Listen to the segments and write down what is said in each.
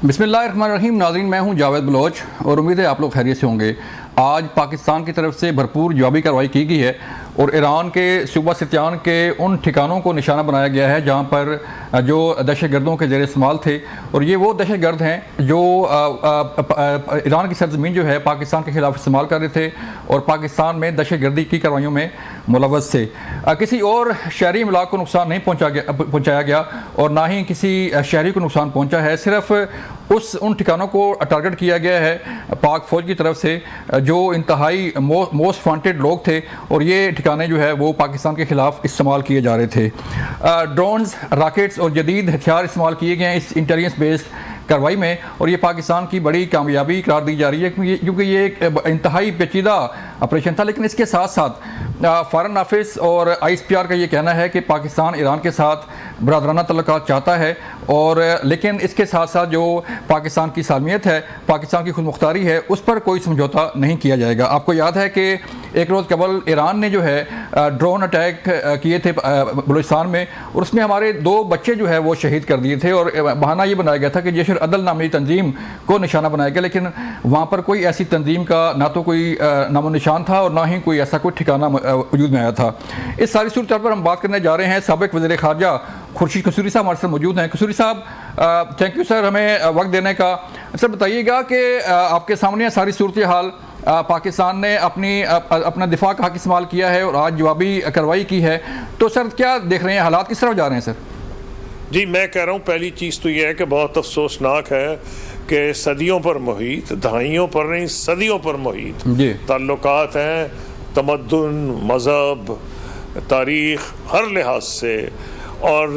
بسم اللہ الرحمن الرحیم. ناظرین، میں ہوں جاوید بلوچ اور امید ہے آپ لوگ خیریت سے ہوں گے. آج پاکستان کی طرف سے بھرپور جوابی کارروائی کی گئی ہے اور ایران کے صوبہ سرتیان کے ان ٹھکانوں کو نشانہ بنایا گیا ہے جہاں پر جو دہشت گردوں کے زیر استعمال تھے، اور یہ وہ دہشت گرد ہیں جو ایران کی سرزمین جو ہے پاکستان کے خلاف استعمال کر رہے تھے اور پاکستان میں دہشت گردی کی کارروائیوں میں ملوث تھے. کسی اور شہری املاک کو نقصان نہیں پہنچایا گیا اور نہ ہی کسی شہری کو نقصان پہنچا ہے. صرف ان ٹھکانوں کو ٹارگٹ کیا گیا ہے پاک فوج کی طرف سے جو انتہائی موسٹ وانٹیڈ لوگ تھے، اور یہ ٹھکانے جو ہے وہ پاکستان کے خلاف استعمال کیے جا رہے تھے. ڈرونز، راکٹس اور جدید ہتھیار استعمال کیے گئے ہیں اس انٹیلیجنس بیسڈ کارروائی میں، اور یہ پاکستان کی بڑی کامیابی قرار دی جا رہی ہے کیونکہ یہ ایک انتہائی پیچیدہ آپریشن تھا. لیکن اس کے ساتھ ساتھ فارن آفس اور آئی ایس پی آر کا یہ کہنا ہے کہ پاکستان ایران کے ساتھ برادرانہ تعلقات چاہتا ہے، اور لیکن اس کے ساتھ ساتھ جو پاکستان کی سالمیت ہے، پاکستان کی خود مختاری ہے، اس پر کوئی سمجھوتا نہیں کیا جائے گا. آپ کو یاد ہے کہ ایک روز قبل ایران نے جو ہے ڈرون اٹیک کیے تھے بلوچستان میں، اور اس میں ہمارے 2 بچے جو ہے وہ شہید کر دیے تھے، اور بہانہ یہ بنایا گیا تھا کہ جیش العدل نامی تنظیم کو نشانہ بنایا گیا، لیکن وہاں پر کوئی ایسی تنظیم کا نہ تو کوئی نام و نشان تھا اور نہ ہی کوئی ایسا کوئی ٹھکانہ وجود میں آیا تھا. اس ساری صورتحال پر ہم بات کرنے جا رہے ہیں. سابق وزیر خارجہ خورشید قصوری صاحب ہمارے ساتھ موجود ہیں. قصوری صاحب، تھینک یو سر ہمیں وقت دینے کا. سر بتائیے گا کہ آپ کے سامنے ساری صورتحال، پاکستان نے اپنا دفاع کا حق استعمال کیا ہے اور آج جوابی کارروائی کی ہے، تو سر کیا دیکھ رہے ہیں، حالات کس طرف جا رہے ہیں سر؟ جی، میں کہہ رہا ہوں پہلی چیز تو یہ ہے کہ بہت افسوسناک ہے کہ صدیوں پر محیط، دہائیوں پر نہیں صدیوں پر محیط تعلقات ہیں، تمدن، مذہب، تاریخ، ہر لحاظ سے. اور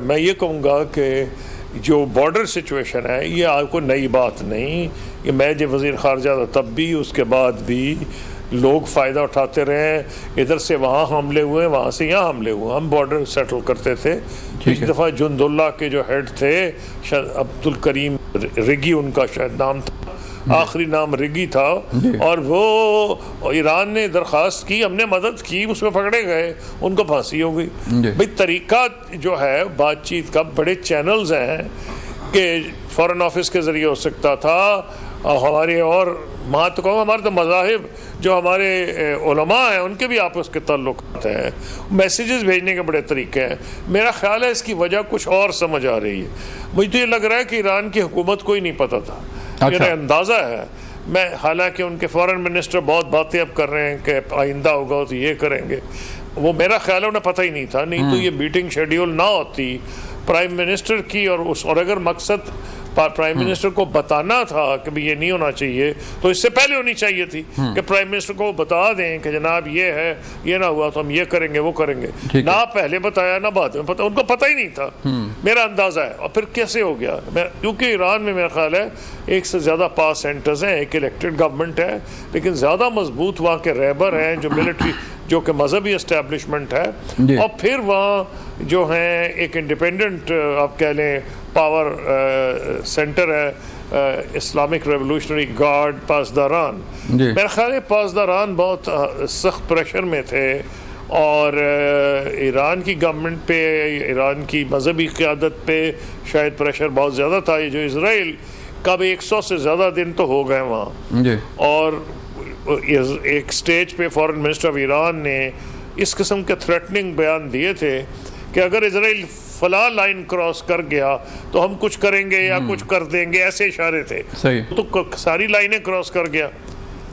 میں یہ کہوں گا کہ جو بارڈر سچویشن ہے یہ آپ کو نئی بات نہیں. یہ میں جب وزیر خارجہ تھا تب بھی، اس کے بعد بھی لوگ فائدہ اٹھاتے رہے ہیں. ادھر سے وہاں حملے ہوئے، وہاں سے یہاں حملے ہوئے. ہم بارڈر سیٹل کرتے تھے. اس دفعہ جند اللہ کے جو ہیڈ تھے عبد الکریم رگی ان کا شاید نام تھا، آخری نام رگی تھا، اور وہ ایران نے درخواست کی، ہم نے مدد کی، اس میں پکڑے گئے، ان کو پھانسی ہو گئی. بھئی طریقہ جو ہے بات چیت کا، بڑے چینلز ہیں کہ فارن آفس کے ذریعے ہو سکتا تھا. ہمارے اور ماں تو کہوں ہمارے تو مذاہب جو ہمارے علماء ہیں ان کے بھی آپس کے تعلقات ہیں، میسیجز بھیجنے کے بڑے طریقے ہیں. میرا خیال ہے اس کی وجہ کچھ اور سمجھ آ رہی ہے. مجھے تو یہ لگ رہا ہے کہ ایران کی حکومت کو ہی نہیں پتہ تھا. میرا اندازہ ہے، میں حالانکہ ان کے فارن منسٹر بہت باتیں اب کر رہے ہیں کہ آئندہ ہوگا تو یہ کریں گے، وہ میرا خیال ہے انہیں پتہ ہی نہیں تھا. نہیں تو یہ میٹنگ شیڈیول نہ ہوتی پرائم منسٹر کی، اور اگر مقصد پرائم منسٹر کو بتانا تھا کہ بھی یہ نہیں ہونا چاہیے تو اس سے پہلے ہونی چاہیے تھی کہ پرائم منسٹر کو بتا دیں کہ جناب یہ ہے، یہ نہ ہوا تو ہم یہ کریں گے وہ کریں گے. نہ پہلے بتایا نہ بعد میں پتا، ان کو پتہ ہی نہیں تھا. میرا اندازہ ہے. اور پھر کیسے ہو گیا؟ کیونکہ ایران میں میرا خیال ہے 1 سے زیادہ پاس سینٹرز ہیں، ایک الیکٹڈ گورنمنٹ ہے، لیکن زیادہ مضبوط وہاں کے رہبر ہیں جو ملٹری، جو کہ مذہبی اسٹیبلشمنٹ ہے، اور پھر وہاں جو ہیں ایک انڈیپینڈنٹ آپ کہہ لیں پاور سینٹر ہے، اسلامک ریولوشنری گارڈ پاسداران. میرا خیال ہے پاسداران بہت سخت پریشر میں تھے، اور ایران کی گورنمنٹ پہ، ایران کی مذہبی قیادت پہ شاید پریشر بہت زیادہ تھا. یہ جو اسرائیل کا بھی 100 سے زیادہ دن تو ہو گئے وہاں، اور ایک سٹیج پہ فارن منسٹر آف ایران نے اس قسم کے تھریٹننگ بیان دیے تھے کہ اگر اسرائیل فلاں لائن کراس کر گیا تو ہم کچھ کریں گے یا کچھ کر دیں گے، ایسے اشارے تھے. تو ساری لائنیں کراس کر گیا،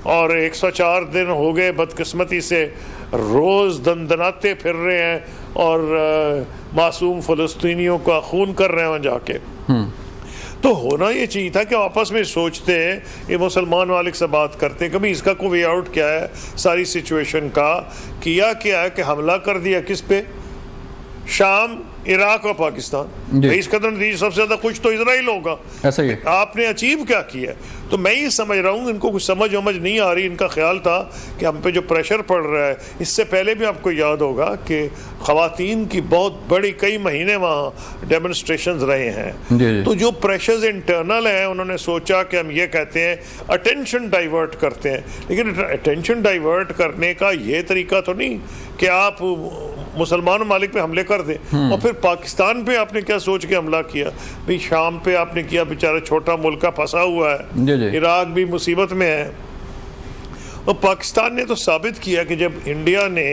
اور 104 دن ہو گئے بدقسمتی سے روز دندناتے پھر رہے ہیں اور معصوم فلسطینیوں کا خون کر رہے ہیں وہاں جا کے. تو ہونا یہ چاہیے تھا کہ آپس میں سوچتے ہیں، یہ مسلمان مالک سے بات کرتے ہیں کبھی اس کا کوئی وے آؤٹ کیا ہے ساری سچویشن کا. کیا ہے کہ حملہ کر دیا کس پہ؟ شام، عراق اور پاکستان. اس قدر نتیجہ سب سے زیادہ خوش تو اسرائیل ہوگا. ایسا ہی آپ نے اچیو کیا کیا؟ تو میں یہ سمجھ رہا ہوں ان کو کچھ سمجھ نہیں آ رہی. ان کا خیال تھا کہ ہم پہ جو پریشر پڑ رہا ہے، اس سے پہلے بھی آپ کو یاد ہوگا کہ خواتین کی بہت بڑی کئی مہینے وہاں ڈیمونسٹریشنز رہے ہیں. تو جو پریشرز انٹرنل ہیں، انہوں نے سوچا کہ ہم یہ کہتے ہیں اٹینشن ڈائیورٹ کرتے ہیں، لیکن اٹینشن ڈائیورٹ کرنے کا یہ طریقہ تو نہیں کہ آپ مسلمان ممالک پہ حملے کر دیں اور پھر پھر پاکستان پہ آپ نے کیا سوچ کے حملہ کیا؟ بھئی شام پہ آپ نے کیا، بیچارہ چھوٹا ملک کا پھنسا ہوا ہے، عراق بھی مصیبت میں ہے. اور پاکستان نے تو ثابت کیا کہ جب انڈیا نے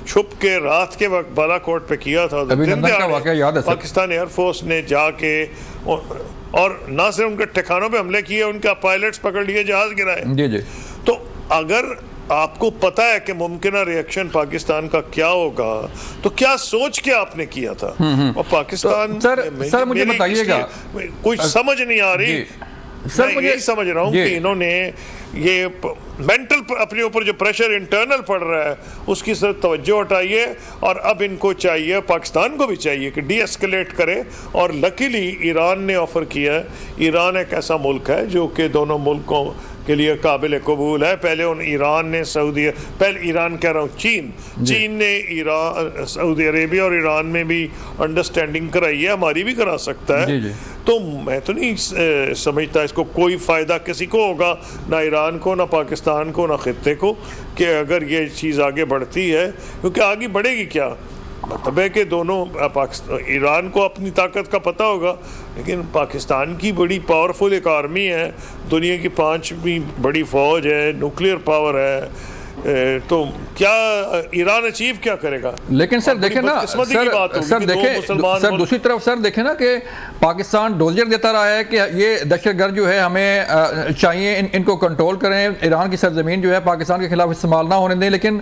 چھپ کے رات کے وقت بالا کوٹ پہ کیا تھا، پاکستان ایئر فورس نے جا کے اور نہ صرف ان کے ٹھکانوں پہ حملے کیے، ان کا پائلٹس پکڑ لیے، جہاز گرائے. تو اگر آپ کو پتا ہے کہ ممکنہ ریاکشن پاکستان کا کیا ہوگا تو کیا سوچ کے آپ نے کیا تھا؟ اور پاکستان سر مجھے بتائیے گا، کچھ سمجھ نہیں آ رہی. میں یہی سمجھ رہا ہوں کہ انہوں نے یہ مینٹل اپنے اوپر جو پریشر انٹرنل پڑ رہا ہے اس کی صرف توجہ ہٹائیے، اور اب ان کو چاہیے، پاکستان کو بھی چاہیے کہ ڈی ایسکلیٹ کرے. اور لکیلی ایران نے آفر کیا ہے. ایران ایک ایسا ملک ہے جو کہ دونوں ملکوں کے لیے قابل قبول ہے. پہلے ایران نے پہلے ایران کہہ رہا ہوں چین نے ایران، سعودی عربیہ اور ایران میں بھی انڈرسٹینڈنگ کرائی ہے، ہماری بھی کرا سکتا ہے. تو میں تو نہیں سمجھتا اس کو کوئی فائدہ کسی کو ہوگا، نہ ایران کو، نہ پاکستان کو، نہ خطے کو، کہ اگر یہ چیز آگے بڑھتی ہے. کیونکہ آگے بڑھے گی کیا؟ مطلب ہے کہ دونوں ایران کو اپنی طاقت کا پتہ ہوگا، لیکن پاکستان کی بڑی پاورفل ایک آرمی ہے، دنیا کی 5ویں بڑی فوج ہے، نیوکلیئر پاور ہے. تو کیا ایران اچیو کیا کرے گا؟ لیکن سر دیکھیں نا، سر دوسری طرف سر دیکھیں نا کہ پاکستان ڈوزر دیتا رہا ہے کہ یہ دہشت گرد جو ہے ہمیں چاہیے ان کو کنٹرول کریں، ایران کی سرزمین جو ہے پاکستان کے خلاف استعمال نہ ہونے دیں، لیکن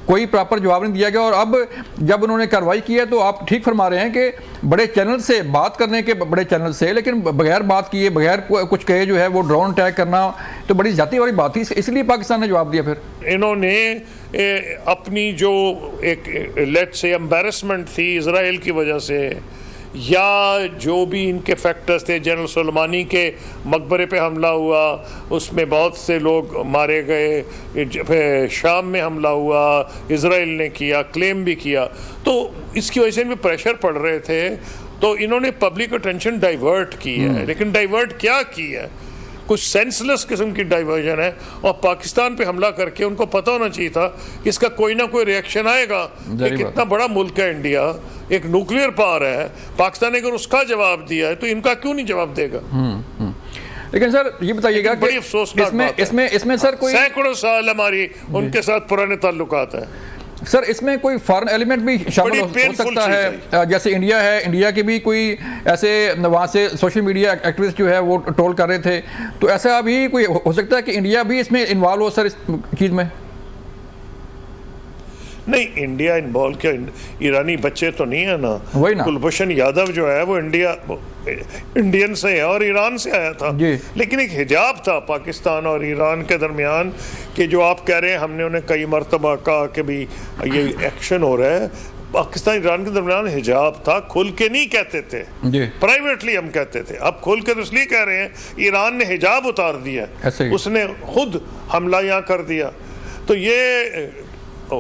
کوئی پراپر جواب نہیں دیا گیا. اور اب جب انہوں نے کارروائی کی ہے تو آپ ٹھیک فرما رہے ہیں کہ بڑے چینل سے بات کرنے کے، بڑے چینل سے، لیکن بغیر بات کیے، بغیر کچھ کہے جو ہے وہ ڈرون اٹیک کرنا تو بڑی ذاتی والی بات تھی. اس لیے پاکستان نے جواب دیا. پھر انہوں نے اپنی جو ایک لیٹ سے امبیرسمنٹ تھی اسرائیل کی وجہ سے، یا جو بھی ان کے فیکٹرز تھے، جنرل سلیمانی کے مقبرے پہ حملہ ہوا، اس میں بہت سے لوگ مارے گئے، شام میں حملہ ہوا، اسرائیل نے کیا، کلیم بھی کیا، تو اس کی وجہ سے ان پہ پریشر پڑ رہے تھے. تو انہوں نے پبلک اٹینشن ڈائیورٹ کی ہے. لیکن ڈائیورٹ کیا کی ہے؟ کچھ سینسلیس قسم کی ڈائیورژن ہے. اور پاکستان پہ حملہ کر کے ان کو پتہ ہونا چاہیے تھا کہ اس کا کوئی نہ کوئی ریئیکشن آئے گا. کتنا بڑا ملک ہے انڈیا، ایک نیوکلیئر پاور ہے. پاکستان نے اگر اس کا جواب دیا ہے تو ان کا کیوں نہیں جواب دے گا؟ لیکن سر یہ بتائیے گا بڑی افسوسناک بات ہے. اس میں سر کوئی سینکڑوں سال ہماری ان کے ساتھ پرانے تعلقات ہیں. سر اس میں کوئی فارن ایلیمنٹ بھی شامل ہو سکتا ہے؟ جیسے انڈیا ہے، انڈیا کی بھی کوئی ایسے وہاں سے سوشل میڈیا ایکٹیوسٹ جو ہے وہ ٹرول کر رہے تھے، تو ایسا بھی کوئی ہو سکتا ہے کہ انڈیا بھی اس میں انوالو ہو سر اس چیز میں؟ نہیں، انڈیا انوالو کیا؟ ایرانی بچے تو نہیں ہیں نا. وہی نا، کلبھوشن یادو جو ہے وہ انڈین سے ہے اور ایران سے آیا تھا. لیکن ایک حجاب تھا پاکستان اور ایران کے درمیان کہ جو آپ کہہ رہے ہیں، ہم نے انہیں کئی مرتبہ کہا کہ بھی یہ ایکشن ہو رہا ہے. پاکستان ایران کے درمیان حجاب تھا، کھل کے نہیں کہتے تھے، پرائیویٹلی ہم کہتے تھے. اب کھل کے تو اس لیے کہہ رہے ہیں ایران نے حجاب اتار دیا، اس نے خود حملہ یہاں کر دیا. تو یہ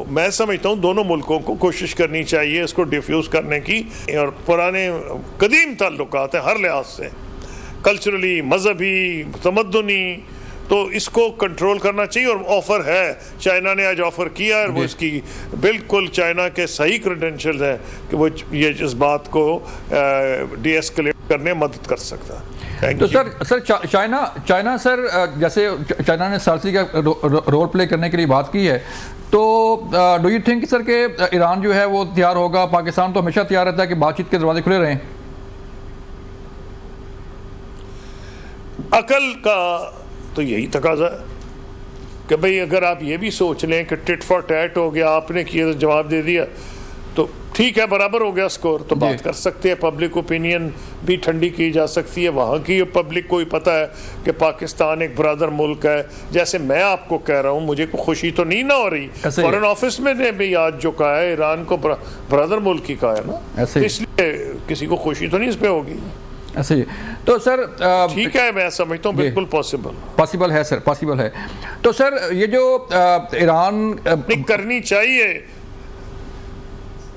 میں سمجھتا ہوں دونوں ملکوں کو کوشش کرنی چاہیے اس کو ڈیفیوز کرنے کی. اور پرانے قدیم تعلقات ہیں ہر لحاظ سے، کلچرلی، مذہبی، تمدنی، تو اس کو کنٹرول کرنا چاہیے. اور آفر ہے، چائنا نے آج آفر کیا ہے، وہ اس کی بالکل چائنا کے صحیح کریڈینشیلز ہیں کہ وہ یہ اس بات کو ڈی ایسکلیٹ کرنے میں مدد کر سکتا ہے. تو سر چائنا سر جیسے چائنا نے سالسی کا رول پلے کرنے کے لیے بات کی ہے، تو ڈو یو تھنک سر کہ ایران جو ہے وہ تیار ہوگا؟ پاکستان تو ہمیشہ تیار رہتا ہے کہ بات چیت کے دروازے کھلے رہیں. عقل کا تو یہی تقاضا ہے کہ بھئی اگر آپ یہ بھی سوچ لیں کہ ٹٹ فار ٹیٹ ہو گیا، آپ نے کیا جواب دے دیا، تو ٹھیک ہے، برابر ہو گیا سکور، تو بات کر سکتے ہیں. پبلک اوپینین بھی ٹھنڈی کی جا سکتی ہے. وہاں کی پبلک کو ہی پتہ ہے کہ پاکستان ایک برادر ملک ہے. جیسے میں آپ کو کہہ رہا ہوں، مجھے کوئی خوشی تو نہیں نہ ہو رہی، فارن آفس میں نے بھی آج جو کہا ہے ایران کو برادر ملک ہی کہا ہے نا، اس لیے کسی کو خوشی تو نہیں اس پہ ہوگی. ایسے ہی تو سر ٹھیک ہے، میں سمجھتا ہوں بالکل پاسبل ہے سر، پاسبل ہے. تو سر یہ جو ایران کرنی چاہیے.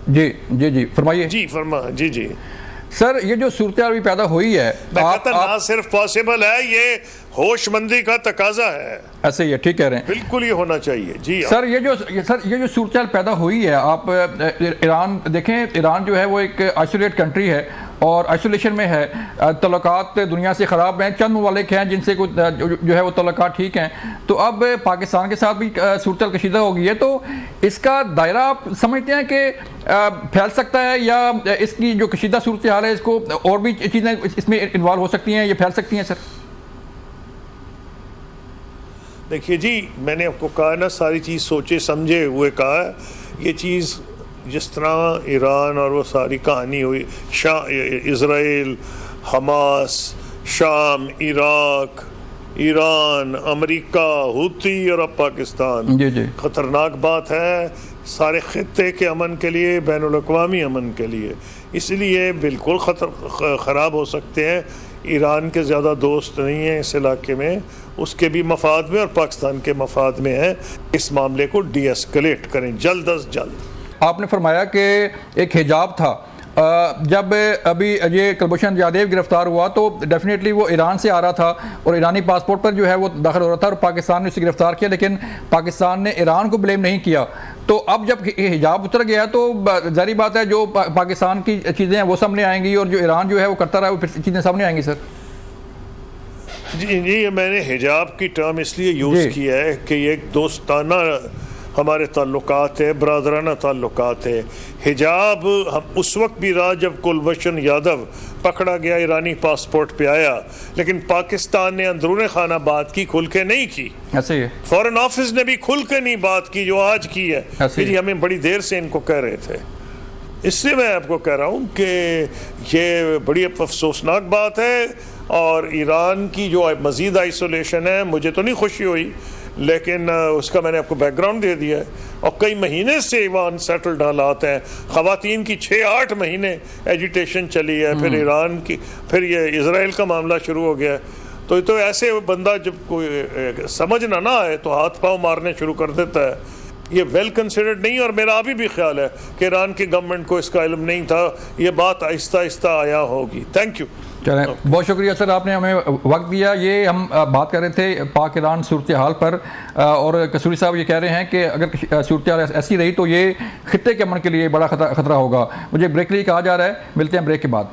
جی فرمائیے. جی سر یہ جو صورتحال بھی پیدا ہوئی ہے میں کہتا نہ صرف پاسبل ہے، یہ ہوش مندی کا تقاضا ہے. ایسے ہی ہے، ٹھیک کہہ رہے ہیں، بالکل یہ ہونا چاہیے. جی سر یہ جو صورتحال پیدا ہوئی ہے، آپ ایران دیکھیں، ایران جو ہے وہ ایک آئسولیٹ کنٹری ہے اور آئسولیشن میں ہے، تعلقات دنیا سے خراب ہیں، چند ممالک ہیں جن سے جو ہے وہ تعلقات ٹھیک ہیں. تو اب پاکستان کے ساتھ بھی صورتحال کشیدہ ہو گئی ہے، تو اس کا دائرہ آپ سمجھتے ہیں کہ پھیل سکتا ہے، یا اس کی جو کشیدہ صورتحال ہے اس کو اور بھی چیزیں اس میں انوالو ہو سکتی ہیں، یہ پھیل سکتی ہیں؟ سر دیکھیے جی، میں نے آپ کو کہا نا، ساری چیز سوچے سمجھے ہوئے کہا ہے. یہ چیز جس طرح ایران اور وہ ساری کہانی ہوئی، اسرائیل، حماس، شام، عراق، ایران، امریکہ، ہوتی اور اب پاکستان، جی خطرناک بات ہے سارے خطے کے امن کے لیے، بین الاقوامی امن کے لیے. اس لیے بالکل خراب ہو سکتے ہیں. ایران کے زیادہ دوست نہیں ہیں اس علاقے میں، اس کے بھی مفاد میں اور پاکستان کے مفاد میں ہے. اس معاملے کو ڈی ایسکلیٹ کریں جلد از جلد. آپ نے فرمایا کہ ایک حجاب تھا، جب ابھی یہ کلبھوشن جادیو گرفتار ہوا تو ڈیفینیٹلی وہ ایران سے آ رہا تھا اور ایرانی پاسپورٹ پر جو ہے وہ داخل ہو رہا تھا، اور پاکستان نے اسے گرفتار کیا، لیکن پاکستان نے ایران کو بلیم نہیں کیا. تو اب جب حجاب اتر گیا تو ظاہری بات ہے جو پاکستان کی چیزیں ہیں وہ سامنے آئیں گی، اور جو ایران جو ہے وہ کرتا رہا وہ پھر چیزیں سامنے آئیں گی. سر جی میں نے حجاب کی ٹرم اس لیے یوز کیا ہے کہ یہ ایک دوستانہ ہمارے تعلقات ہے، برادرانہ تعلقات ہے. حجاب اس وقت بھی رہا جب کلبھوشن یادو پکڑا گیا، ایرانی پاسپورٹ پہ آیا، لیکن پاکستان نے اندرون خانہ بات کی، کھل کے نہیں کی. ایسے ہی فورن آفس نے بھی کھل کے نہیں بات کی جو آج کی ہے. جی ہمیں بڑی دیر سے ان کو کہہ رہے تھے. اس سے میں آپ کو کہہ رہا ہوں کہ یہ بڑی افسوسناک بات ہے، اور ایران کی جو مزید آئسولیشن ہے مجھے تو نہیں خوشی ہوئی، لیکن اس کا میں نے آپ کو بیک گراؤنڈ دے دیا ہے. اور کئی مہینے سے وہاں انسیٹلڈ حالات ہیں. خواتین کی 6-8 مہینے ایجیٹیشن چلی ہے، پھر ایران کی، پھر یہ اسرائیل کا معاملہ شروع ہو گیا. تو ایسے بندہ جب کوئی سمجھنا نہ آئے تو ہاتھ پاؤں مارنے شروع کر دیتا ہے. یہ ویل کنسیڈرڈ نہیں، اور میرا ابھی بھی خیال ہے کہ ایران کی گورنمنٹ کو اس کا علم نہیں تھا. یہ بات آہستہ آہستہ آیا ہوگی. Thank you. چلیں، بہت شکریہ سر، آپ نے ہمیں وقت دیا. یہ ہم بات کر رہے تھے پاک ایران صورتحال پر، اور قصوری صاحب یہ کہہ رہے ہیں کہ اگر صورتحال ایسی رہی تو یہ خطے کے امن کے لیے بڑا خطرہ ہوگا. مجھے بریک لیے کہا جا رہا ہے، ملتے ہیں بریک کے بعد.